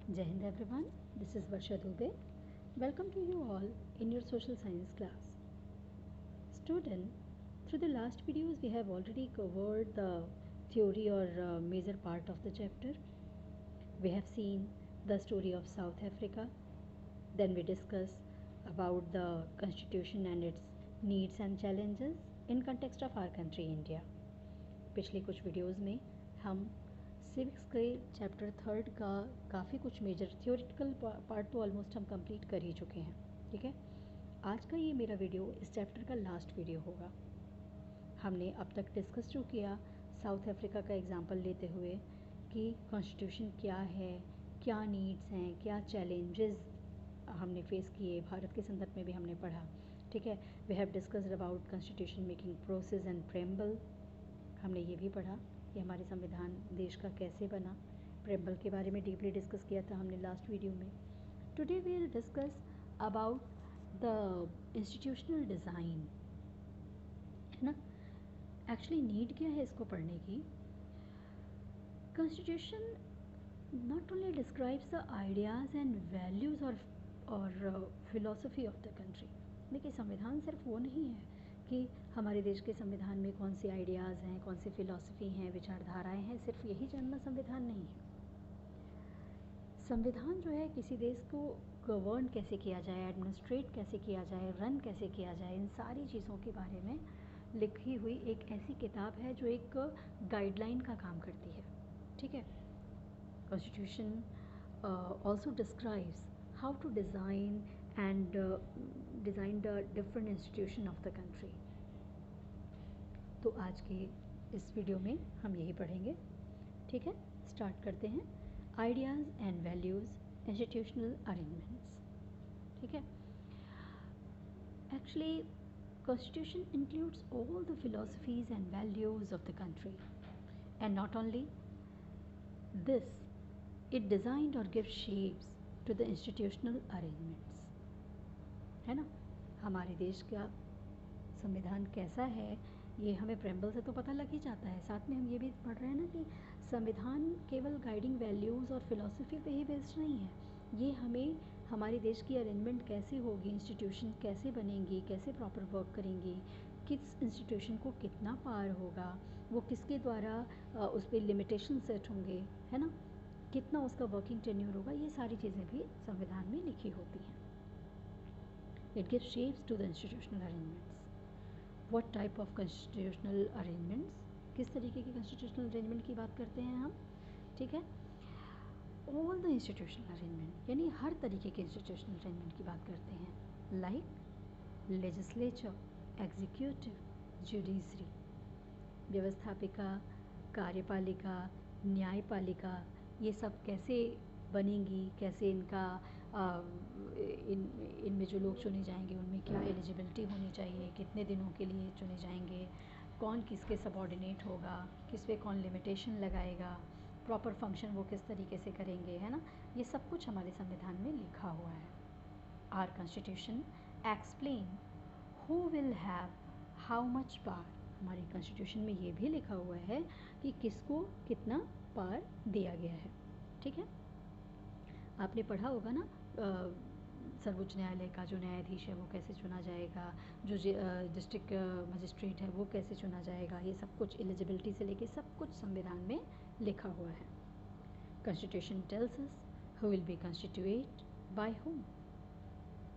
Jai Hind everyone, this is Varsha Dubey. Welcome to you all in your social science class. Student, through the last videos we have already covered the theory or major part of the chapter. We have seen the story of South Africa. Then we discuss about the constitution and its needs and challenges in context of our country India. पिछले कुछ videos में हम civics के chapter 3 का काफ़ी कुछ major theoretical part तो almost हम कंप्लीट कर ही चुके हैं. ठीक है, आज का ये मेरा वीडियो इस चैप्टर का लास्ट वीडियो होगा. हमने अब तक डिस्कस जो किया साउथ अफ्रीका का एग्जांपल लेते हुए कि कॉन्स्टिट्यूशन क्या है, क्या नीड्स हैं, क्या चैलेंजेस हमने फेस किए, भारत के संदर्भ में भी हमने पढ़ा. ठीक है, we have discussed about constitution making process and preamble. हमने ये भी पढ़ा कि हमारे संविधान देश का कैसे बना. प्रेम्बल के बारे में डीपली डिस्कस किया था हमने लास्ट वीडियो में. Today we will discuss about the institutional design, है ना. एक्चुअली नीड क्या है इसको पढ़ने की. Constitution not only describes the ideas and values और फिलॉसफी ऑफ द कंट्री. देखिए, संविधान सिर्फ वो नहीं है कि हमारे देश के संविधान में कौन से आइडियाज़ हैं, कौन सी फ़िलॉसफी हैं, विचारधाराएं हैं, सिर्फ यही जानना संविधान नहीं है. संविधान जो है किसी देश को गवर्न कैसे किया जाए, एडमिनिस्ट्रेट कैसे किया जाए, रन कैसे किया जाए, इन सारी चीज़ों के बारे में लिखी हुई एक ऐसी किताब है जो एक गाइडलाइन का काम करती है. ठीक है, constitution also describes how to design and design the different institution of the country. तो आज के इस वीडियो में हम यही पढ़ेंगे. ठीक है, स्टार्ट करते हैं. Ideas and values institutional arrangements. ठीक है, actually constitution includes all the philosophies and values of the country and not only this, it designed और give shapes to the institutional arrangements. है ना, हमारे देश का संविधान कैसा है ये हमें प्रेम्बल से तो पता लग ही जाता है. साथ में हम ये भी पढ़ रहे हैं ना कि संविधान केवल गाइडिंग वैल्यूज़ और फिलॉसफी पे ही बेस्ड नहीं है. ये हमें हमारे देश की अरेंजमेंट कैसे होगी, इंस्टीट्यूशन कैसे बनेंगी, कैसे प्रॉपर वर्क करेंगी, किस इंस्टीट्यूशन को कितना पावर होगा, वो किसके द्वारा उस पर लिमिटेशन सेट होंगे, है ना, कितना उसका वर्किंग टेन्यूर होगा, ये सारी चीज़ें भी संविधान में लिखी होती हैं. It gives shapes to the institutional arrangements. What type of constitutional arrangements? किस तरीके की constitutional arrangement की बात करते हैं हम. ठीक है, all the institutional arrangement यानी हर तरीके के institutional arrangement की बात करते हैं. Like legislature, executive, judiciary, व्यवस्थापिका, कार्यपालिका, न्यायपालिका, ये सब कैसे बनेंगी, कैसे इनका इनमें जो लोग चुने जाएंगे उनमें क्या एलिजिबिलिटी होनी चाहिए, कितने दिनों के लिए चुने जाएंगे, कौन किसके सबऑर्डिनेट होगा, किस पे कौन लिमिटेशन लगाएगा, प्रॉपर फंक्शन वो किस तरीके से करेंगे, है ना, ये सब कुछ हमारे संविधान में लिखा हुआ है. Our constitution explain who will have how much power. हमारी कॉन्स्टिट्यूशन में ये भी लिखा हुआ है कि किसको कितना पावर दिया गया है. ठीक है, आपने पढ़ा होगा ना सर्वोच्च न्यायालय का जो न्यायाधीश है वो कैसे चुना जाएगा, जो डिस्ट्रिक्ट मजिस्ट्रेट है वो कैसे चुना जाएगा, ये सब कुछ एलिजिबिलिटी से लेके सब कुछ संविधान में लिखा हुआ है. Constitution tells us who will be constitute by whom.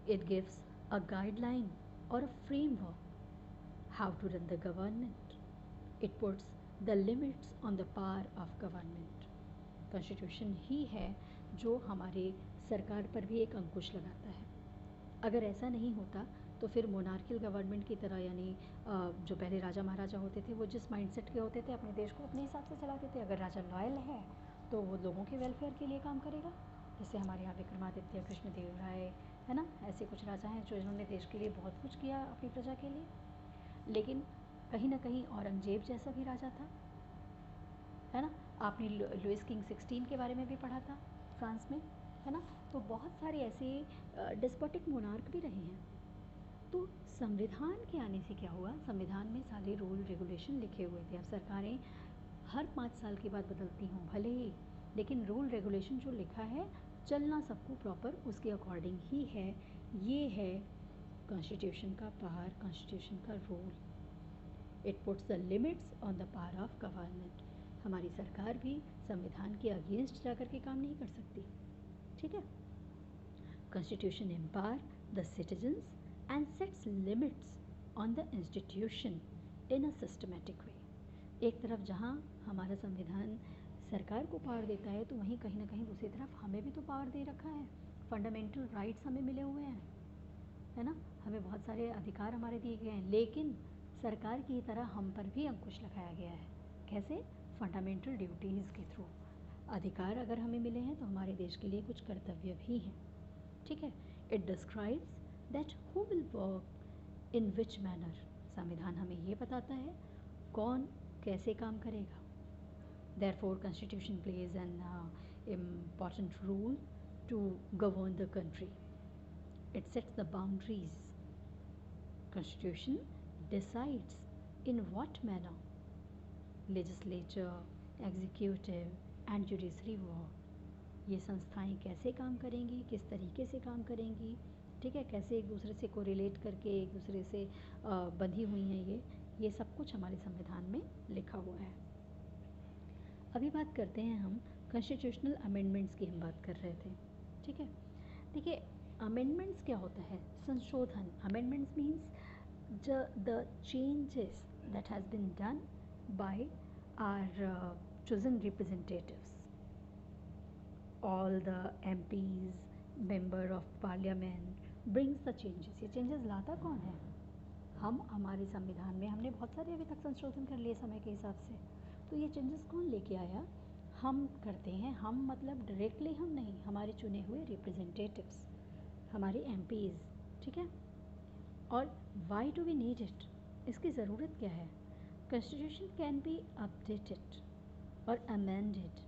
It gives a guideline और a framework how to run the government. It puts the limits on the power of government. Constitution ही है जो हमारे सरकार पर भी एक अंकुश लगाता है. अगर ऐसा नहीं होता तो फिर मोनार्कियल गवर्नमेंट की तरह, यानी जो पहले राजा महाराजा होते थे वो जिस माइंडसेट के होते थे अपने देश को अपने हिसाब से चलाते थे. अगर राजा लॉयल है तो वो लोगों के वेलफेयर के लिए काम करेगा. जैसे हमारे यहाँ विक्रमादित्य, कृष्णदेव राय, है ना, ऐसे कुछ राजा हैं जो इन्होंने देश के लिए बहुत कुछ किया अपनी प्रजा के लिए. लेकिन कहीं ना कहीं औरंगजेब जैसा भी राजा था, है ना. आपने लुइस किंग 16 के बारे में भी पढ़ा था फ्रांस में, है ना. तो बहुत सारे ऐसे डिस्पोटिक मोनार्क भी रहे हैं. तो संविधान के आने से क्या हुआ, संविधान में सारे रूल रेगुलेशन लिखे हुए थे. अब सरकारें हर 5 साल के बाद बदलती हों भले ही, लेकिन रूल रेगुलेशन जो लिखा है चलना सबको प्रॉपर उसके अकॉर्डिंग ही है। ये है कॉन्स्टिट्यूशन का पावर, कॉन्स्टिट्यूशन का rule. It puts the limits on the power of government. हमारी सरकार भी संविधान के अगेंस्ट जाकर के काम नहीं कर सकती, ठीक है। Constitution empower the citizens and sets limits on the institution in a systematic way. एक तरफ जहाँ हमारा संविधान सरकार को पावर देता है, तो वहीं कहीं ना कहीं दूसरी तरफ हमें भी तो पावर दे रखा है। फंडामेंटल राइट्स हमें मिले हुए हैं, है ना, हमें बहुत सारे अधिकार हमारे दिए गए हैं, लेकिन सरकार की तरह हम पर भी अंकुश लगाया गया है। कैसे? फंडामेंटल ड्यूटीज़ के थ्रू। अधिकार अगर हमें मिले हैं तो हमारे देश के लिए कुछ कर्तव्य भी हैं, ठीक है। It describes that who will work in which manner. संविधान हमें ये बताता है कौन कैसे काम करेगा। Therefore, Constitution plays an important role to govern the country. It sets the boundaries. Constitution decides in what manner legislature, executive and judiciary work. ये संस्थाएं कैसे काम करेंगी, किस तरीके से काम करेंगी, ठीक है, कैसे एक दूसरे से कोरिलेट करके एक दूसरे से बंधी हुई हैं ये सब कुछ हमारे संविधान में लिखा हुआ है। अभी बात करते हैं हम कॉन्स्टिट्यूशनल अमेंडमेंट्स की। हम बात कर रहे थे, ठीक है। देखिए, अमेंडमेंट्स क्या होता है? संशोधन। Amendments means the changes that has been done by our chosen representatives, all the MPs, member of parliament brings the changes। ये चेंजेस लाता कौन है? हम। हमारे संविधान में हमने बहुत सारे अभी तक संशोधन कर लिए समय के हिसाब से। तो ये चेंजेस कौन लेके आया? हम करते हैं। हम मतलब डायरेक्टली हम नहीं, हमारे चुने हुए रिप्रेजेंटेटिव्स, हमारे MPs, ठीक है। और why do we need it? इसकी ज़रूरत क्या है? कॉन्स्टिट्यूशन कैन बी अपडेटेड और amended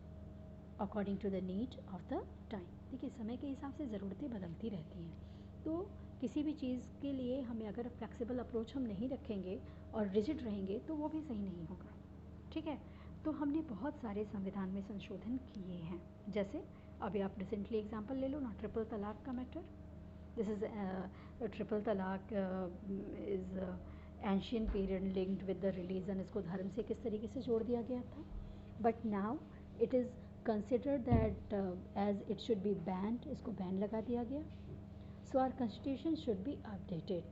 according to the need of the time. देखिए, समय के हिसाब से ज़रूरतें बदलती रहती हैं, तो किसी भी चीज़ के लिए हमें अगर फ्लेक्सिबल अप्रोच हम नहीं रखेंगे और रिजिड रहेंगे तो वो भी सही नहीं होगा, ठीक है। तो हमने बहुत सारे संविधान में संशोधन किए हैं। जैसे अभी आप रिसेंटली एग्जांपल ले लो ना, ट्रिपल तलाक का मैटर। दिस इज़ ट्रिपल तलाक is ancient period linked with the religion. इसको धर्म से किस तरीके से जोड़ दिया गया था, but now it is considered that as it should be banned. इसको बैन लगा दिया गया। So our constitution should be updated,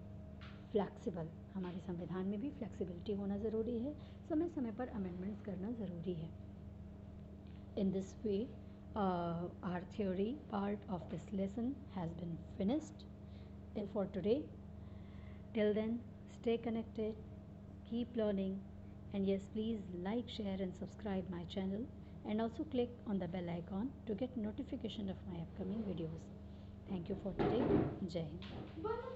flexible. हमारे संविधान में भी फ्लैक्सिबिलिटी होना ज़रूरी है, समय समय पर अमेंडमेंट्स करना ज़रूरी है। In this way our theory part of this lesson has been finished for today. Till then, stay connected, keep learning, and yes, please like, share and subscribe my channel, and also click on the bell icon to get notification of my upcoming videos. Thank you for today. Jai Hind.